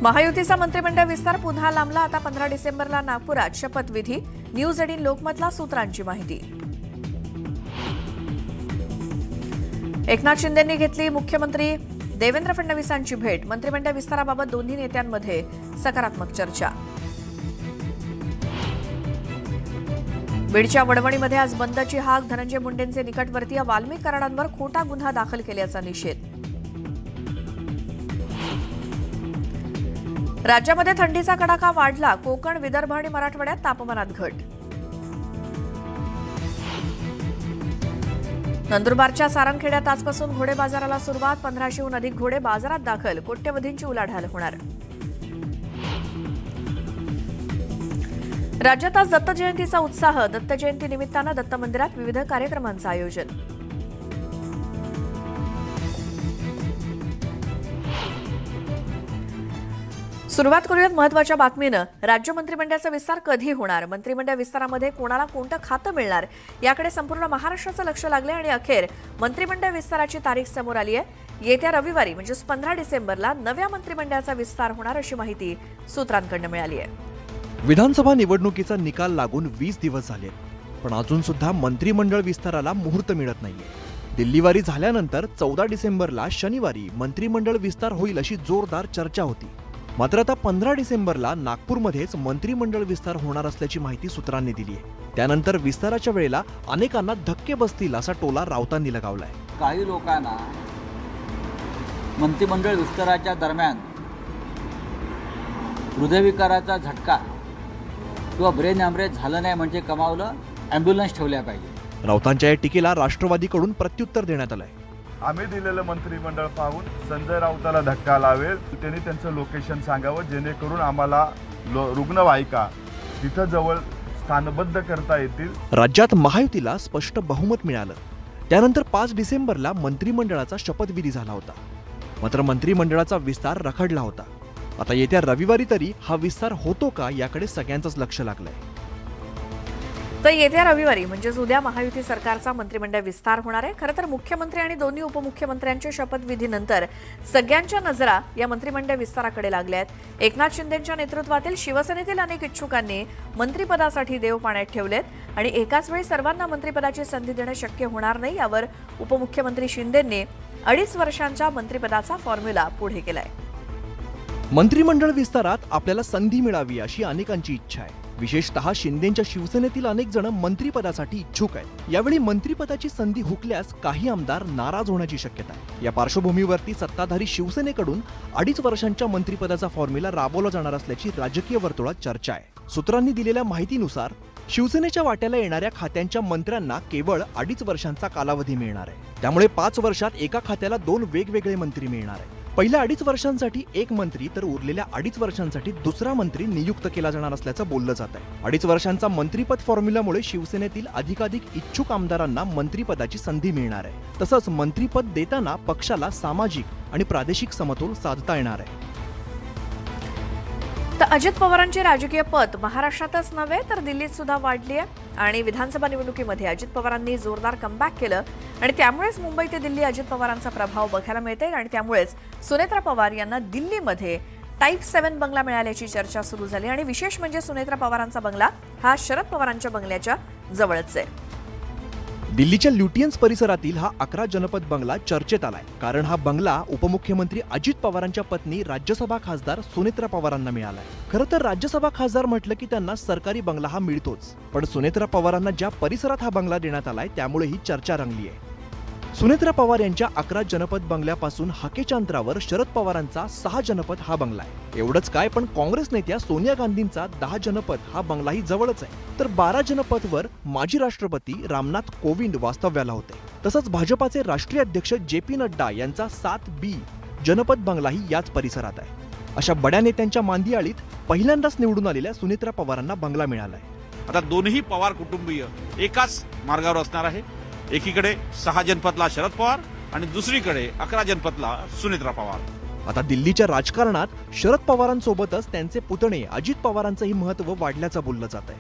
महायुतीचा मंत्रिमंडळ विस्तार पुन्हा लांबला. आता 15 डिसेंबरला नागपुरात शपथविधी. न्यूज 18 लोकमतला सूत्रांची माहिती. एकनाथ शिंदेंनी घेतली मुख्यमंत्री देवेंद्र फडणवीसांची भेट. मंत्रिमंडळ विस्ताराबाबत दोन्ही नेत्यांमध्ये सकारात्मक चर्चा. बीडच्या वडवणीमध्ये आज बंदची हाक. धनंजय मुंडेंचे निकटवर्तीय वाल्मिक कराडांवर खोटा गुन्हा दाखल केल्याचा निषेध. राज्यामध्ये थंडीचा कडाका वाढला. कोकण, विदर्भ आणि मराठवाड्यात तापमानात घट. नंदुरबारच्या सारंगखेड्यात आजपासून घोडे बाजाराला सुरुवात. 1500हून अधिक घोडे बाजारात दाखल. कोट्यवधींची उलाढाल होणार. राज्यात आज दत्त जयंतीचा उत्साह. दत्त जयंती निमित्तानं दत्त मंदिरात विविध कार्यक्रमांचं आयोजन. सुरुवात करूयात महत्त्वाच्या बातमीनं. राज्य मंत्रिमंडळाचा विस्तार कधी होणार? मंत्रिमंडळ विस्तारामध्ये कोणाला कोणतं खातं मिळणार याकडे संपूर्ण महाराष्ट्राचं लक्ष लागले आणि अखेर मंत्रिमंडळ विस्ताराची तारीख समोर आली आहे. येत्या रविवारी म्हणजेच 15 डिसेंबरला नव्या मंत्रिमंडळाचा विस्तार होणार अशी माहिती सूत्रांकडून मिळाली आहे. विधानसभा निवडणुकीचा निकाल लागून 20 दिवस झाले, पण अजून सुद्धा मंत्रिमंडळ विस्ताराला मुहूर्त मिळत नाहीये. दिल्लीवारी झाल्यानंतर 14 डिसेंबरला शनिवारी मंत्रिमंडळ विस्तार होईल अशी जोरदार चर्चा होती. मात्र आता 15 डिसेंबरला नागपूरमध्येच मंत्रिमंडळ विस्तार होणार असल्याची माहिती सूत्रांनी दिली आहे. त्यानंतर विस्ताराच्या वेळेला अनेकांना धक्के बसतील असा टोला राऊतांनी लगावलाय. काही लोकांना मंत्रिमंडळ विस्ताराच्या दरम्यान हृदयविकाराचा झटका किंवा ब्रेन हॅमरेज झालं नाही म्हणजे कमावलं, ॲम्ब्युलन्स ठेवल्या पाहिजे. राऊतांच्या या टीकेला राष्ट्रवादीकडून प्रत्युत्तर देण्यात आलंय. आम्ही दिलेलं मंत्रिमंडळ पाहून संजय राऊताला धक्का लावेल. त्यांनी त्यांचं लोकेशन सांगावं जेणेकरून आम्हाला रुग्णवाहिका तिथं जवळ स्थानबद्ध करता येतील. राज्यात महायुतीला स्पष्ट बहुमत मिळालं. त्यानंतर 5 डिसेंबरला मंत्रिमंडळाचा शपथविधी झाला होता. मात्र मंत्रिमंडळाचा विस्तार रखडला होता. आता येत्या रविवारी तरी हा विस्तार होतो का याकडे सगळ्यांचंच लक्ष लागलंय. तर येत्या रविवारी म्हणजेच उद्या महायुती सरकारचा मंत्रिमंडळ विस्तार होणार आहे. खरं तर मुख्यमंत्री आणि दोन्ही उपमुख्यमंत्र्यांच्या शपथविधीनंतर सगळ्यांच्या नजरा या मंत्रिमंडळ विस्ताराकडे लागल्या आहेत. एकनाथ शिंदेंच्या नेतृत्वातील शिवसेनेतील अनेक इच्छुकांनी मंत्रिपदासाठी देव पाण्यात ठेवलेत आणि एकाच वेळी सर्वांना मंत्रिपदाची संधी देणं शक्य होणार नाही. यावर उपमुख्यमंत्री शिंदेंनी 2.5 वर्षांच्या मंत्रिपदाचा फॉर्म्युला पुढे केलाय. मंत्रिमंडळ विस्तारात आपल्याला संधी मिळावी अशी अनेकांची इच्छा आहे. विशेषतः शिंदेंच्या शिवसेनेतील अनेक जण मंत्रिपदासाठी इच्छुक आहेत. यावेळी मंत्रिपदाची संधी हुकल्यास काही आमदार नाराज होण्याची शक्यता आहे. या पार्श्वभूमीवरती सत्ताधारी शिवसेनेकडून 2.5 वर्षांच्या मंत्रिपदाचा फॉर्म्युला राबवला जाणार असल्याची राजकीय वर्तुळात चर्चा आहे. सूत्रांनी दिलेल्या माहितीनुसार शिवसेनेच्या वाट्याला येणाऱ्या खात्यांच्या मंत्र्यांना केवळ 2.5 वर्षांचा कालावधी मिळणार आहे. त्यामुळे 5 वर्षात एका खात्याला 2 वेगवेगळे मंत्री मिळणार आहेत. पहिल्या 2.5 वर्षांसाठी एक मंत्री तर उरलेल्या 2.5 वर्षांसाठी दुसरा मंत्री नियुक्त केला जाणार असल्याचं बोललं जात आहे. 2.5 वर्षांचा मंत्रिपद फॉर्म्युल्यामुळे शिवसेनेतील अधिकाधिक इच्छुक आमदारांना मंत्रिपदाची संधी मिळणार आहे. तसंच मंत्रिपद देताना पक्षाला सामाजिक आणि प्रादेशिक समतोल साधता येणार आहे. तर अजित पवारांची राजकीय पत महाराष्ट्रातच नव्हे तर दिल्लीत सुद्धा वाढली आहे आणि विधानसभा निवडणुकीमध्ये अजित पवारांनी जोरदार कमबॅक केलं आणि त्यामुळेच मुंबई ते दिल्ली अजित पवारांचा प्रभाव बघायला मिळतोय आणि त्यामुळेच सुनेत्रा पवार यांना दिल्लीमध्ये टाईप 7 बंगला मिळाल्याची चर्चा सुरू झाली. आणि विशेष म्हणजे सुनेत्रा पवारांचा बंगला हा शरद पवारांच्या बंगल्याच्या जवळच आहे. दिल्लीच्या ल्युटियन्स परिसरातील हा 11 जनपद बंगला चर्चेत आलाय, कारण हा बंगला उपमुख्यमंत्री अजित पवारांच्या पत्नी राज्यसभा खासदार सुनेत्रा पवारांना मिळालाय. खरं तर राज्यसभा खासदार म्हटलं की त्यांना सरकारी बंगला हा मिळतोच, पण सुनेत्रा पवारांना ज्या परिसरात हा बंगला देण्यात आलाय त्यामुळे ही चर्चा रंगली आहे. सुनेत्रा पवार यांच्या 11 जनपद बंगल्यापासून हाकेच्या अंतरावर शरद पवारांचा 6 जनपद हा बंगला आहे. एवढंच काय, पण काँग्रेस नेत्या सोनिया गांधींचा 10 जनपद हा बंगलाही जवळच आहे. तर 12 जनपदवर माजी राष्ट्रपती रामनाथ कोविंद वास्तव्याला होते. तसंच भाजपाचे राष्ट्रीय अध्यक्ष JP नड्डा यांचा 7B जनपद बंगलाही याच परिसरात आहे. अशा बड्या नेत्यांच्या मांदियाळीत पहिल्यांदाच निवडून आलेल्या सुनेत्रा पवारांना बंगला मिळालाय. आता दोन्ही पवार कुटुंबीय एकाच मार्गावर असणार आहे. एकीकडे 6 जनपदला शरद पवार आणि दुसरीकडे 11 जनपदला सुनेत्रा पवार. आता दिल्लीच्या राजकारणात शरद पवारांसोबतच त्यांचे पुतणे अजित पवारांचंही महत्त्व वाढल्याचं बोललं जात आहे.